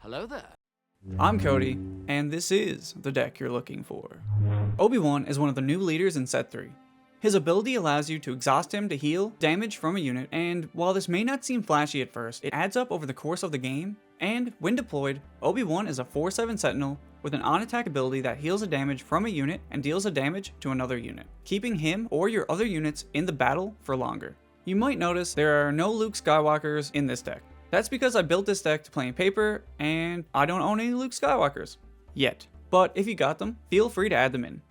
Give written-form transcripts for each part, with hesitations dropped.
Hello there. I'm Cody, and this is the deck you're looking for. Obi-Wan is one of the new leaders in Set 3. His ability allows you to exhaust him to heal damage from a unit, and while this may not seem flashy at first, it adds up over the course of the game, and when deployed, Obi-Wan is a 4/7 Sentinel with an on-attack ability that heals a damage from a unit and deals a damage to another unit, keeping him or your other units in the battle for longer. You might notice there are no Luke Skywalkers in this deck. That's because I built this deck to play in paper, and I don't own any Luke Skywalkers. Yet. But if you got them, feel free to add them in.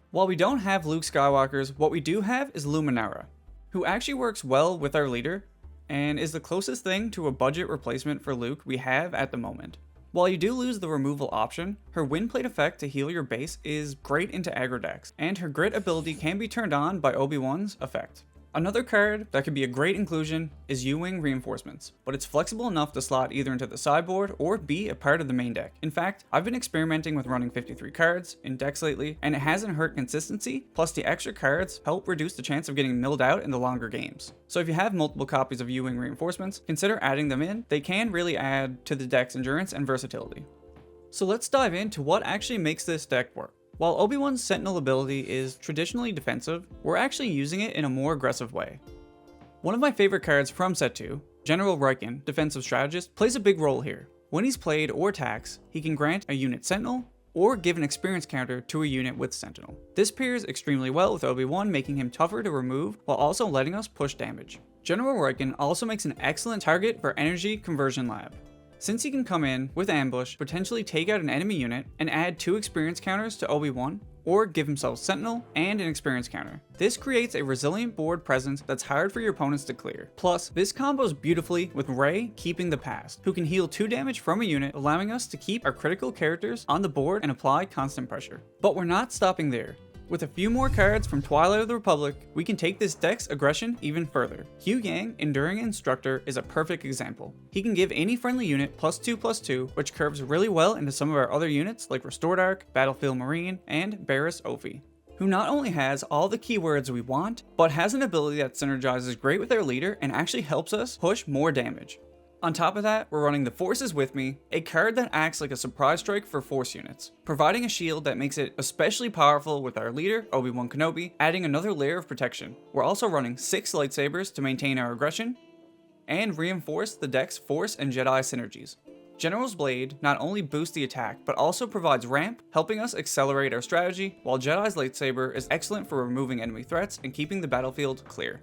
While we don't have Luke Skywalkers, what we do have is Luminara, who actually works well with our leader, and is the closest thing to a budget replacement for Luke we have at the moment. While you do lose the removal option, her Windplate effect to heal your base is great into aggro decks, and her Grit ability can be turned on by Obi-Wan's effect. Another card that could be a great inclusion is U-Wing Reinforcements, but it's flexible enough to slot either into the sideboard or be a part of the main deck. In fact, I've been experimenting with running 53 cards in decks lately, and it hasn't hurt consistency, plus the extra cards help reduce the chance of getting milled out in the longer games. So if you have multiple copies of U-Wing Reinforcements, consider adding them in. They can really add to the deck's endurance and versatility. So let's dive into what actually makes this deck work. While Obi-Wan's Sentinel ability is traditionally defensive, we're actually using it in a more aggressive way. One of my favorite cards from Set 2, General Rieekan, Defensive Strategist, plays a big role here. When he's played or attacks, he can grant a unit Sentinel, or give an experience counter to a unit with Sentinel. This pairs extremely well with Obi-Wan, making him tougher to remove while also letting us push damage. General Rieekan also makes an excellent target for Energy Conversion Lab, since he can come in with ambush, potentially take out an enemy unit, and add 2 experience counters to Obi-Wan, or give himself Sentinel and an experience counter. This creates a resilient board presence that's hard for your opponents to clear. Plus, this combos beautifully with Rey keeping the past, who can heal 2 damage from a unit, allowing us to keep our critical characters on the board and apply constant pressure. But we're not stopping there. With a few more cards from Twilight of the Republic, we can take this deck's aggression even further. Huyang, Enduring Instructor, is a perfect example. He can give any friendly unit +2/+2, which curves really well into some of our other units like Restored Arc, Battlefield Marine, and Barriss Offee, who not only has all the keywords we want, but has an ability that synergizes great with our leader and actually helps us push more damage. On top of that, we're running the Forces With Me, a card that acts like a surprise strike for Force units, providing a shield that makes it especially powerful with our leader, Obi-Wan Kenobi, adding another layer of protection. We're also running 6 lightsabers to maintain our aggression, and reinforce the deck's Force and Jedi synergies. General's Blade not only boosts the attack, but also provides ramp, helping us accelerate our strategy, while Jedi's lightsaber is excellent for removing enemy threats and keeping the battlefield clear.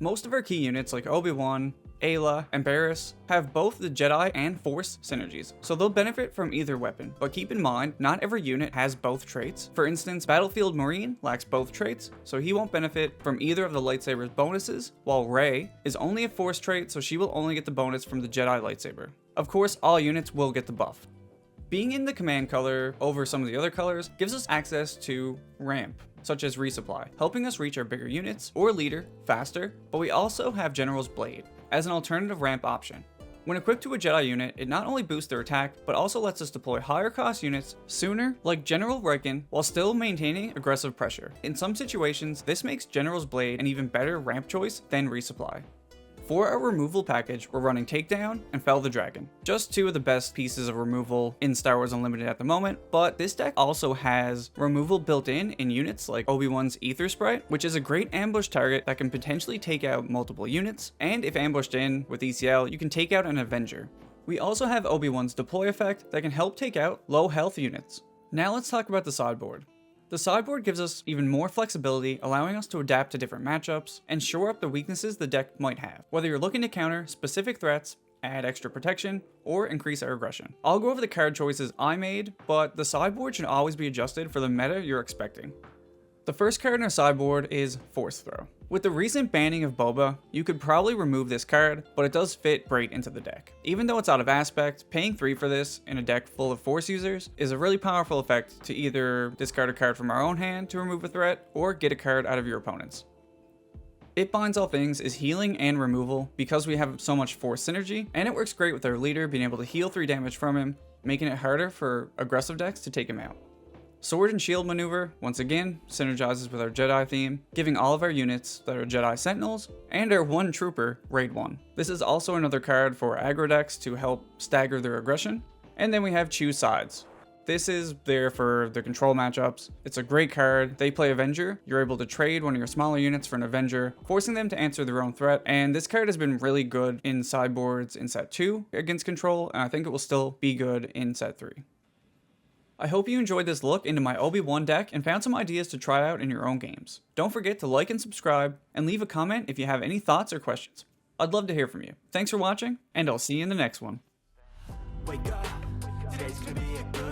Most of our key units like Obi-Wan, Ayla, and Barriss have both the Jedi and Force synergies, so they'll benefit from either weapon, but keep in mind, not every unit has both traits. For instance, Battlefield Marine lacks both traits, so he won't benefit from either of the lightsaber's bonuses, while Rey is only a Force trait, so she will only get the bonus from the Jedi lightsaber. Of course, all units will get the buff. Being in the command color over some of the other colors gives us access to ramp, such as resupply, helping us reach our bigger units or leader faster, but we also have General's Blade as an alternative ramp option. When equipped to a Jedi unit, it not only boosts their attack, but also lets us deploy higher cost units sooner, like General Rieekan, while still maintaining aggressive pressure. In some situations, this makes General's Blade an even better ramp choice than resupply. For our removal package, we're running Takedown and Fell the Dragon. Just 2 of the best pieces of removal in Star Wars Unlimited at the moment, but this deck also has removal built in units like Obi-Wan's Ether Sprite, which is a great ambush target that can potentially take out multiple units, and if ambushed in with ECL, you can take out an Avenger. We also have Obi-Wan's Deploy effect that can help take out low health units. Now let's talk about the sideboard. The sideboard gives us even more flexibility, allowing us to adapt to different matchups and shore up the weaknesses the deck might have, whether you're looking to counter specific threats, add extra protection, or increase our aggression. I'll go over the card choices I made, but the sideboard should always be adjusted for the meta you're expecting. The first card in our sideboard is Force Throw. With the recent banning of Boba, you could probably remove this card, but it does fit great into the deck. Even though it's out of aspect, paying 3 for this in a deck full of Force users is a really powerful effect to either discard a card from our own hand to remove a threat, or get a card out of your opponent's. It Binds All Things is healing and removal because we have so much Force synergy, and it works great with our leader being able to heal 3 damage from him, making it harder for aggressive decks to take him out. Sword and Shield Maneuver, once again, synergizes with our Jedi theme, giving all of our units that are Jedi Sentinels and our one trooper Raid 1. This is also another card for aggro decks to help stagger their aggression. And then we have Choose Sides. This is there for the control matchups. It's a great card. They play Avenger. You're able to trade one of your smaller units for an Avenger, forcing them to answer their own threat. And this card has been really good in sideboards in set 2 against control, and I think it will still be good in set 3. I hope you enjoyed this look into my Obi-Wan deck and found some ideas to try out in your own games. Don't forget to like and subscribe, and leave a comment if you have any thoughts or questions. I'd love to hear from you. Thanks for watching, and I'll see you in the next one. Wake up. Today's gonna be a good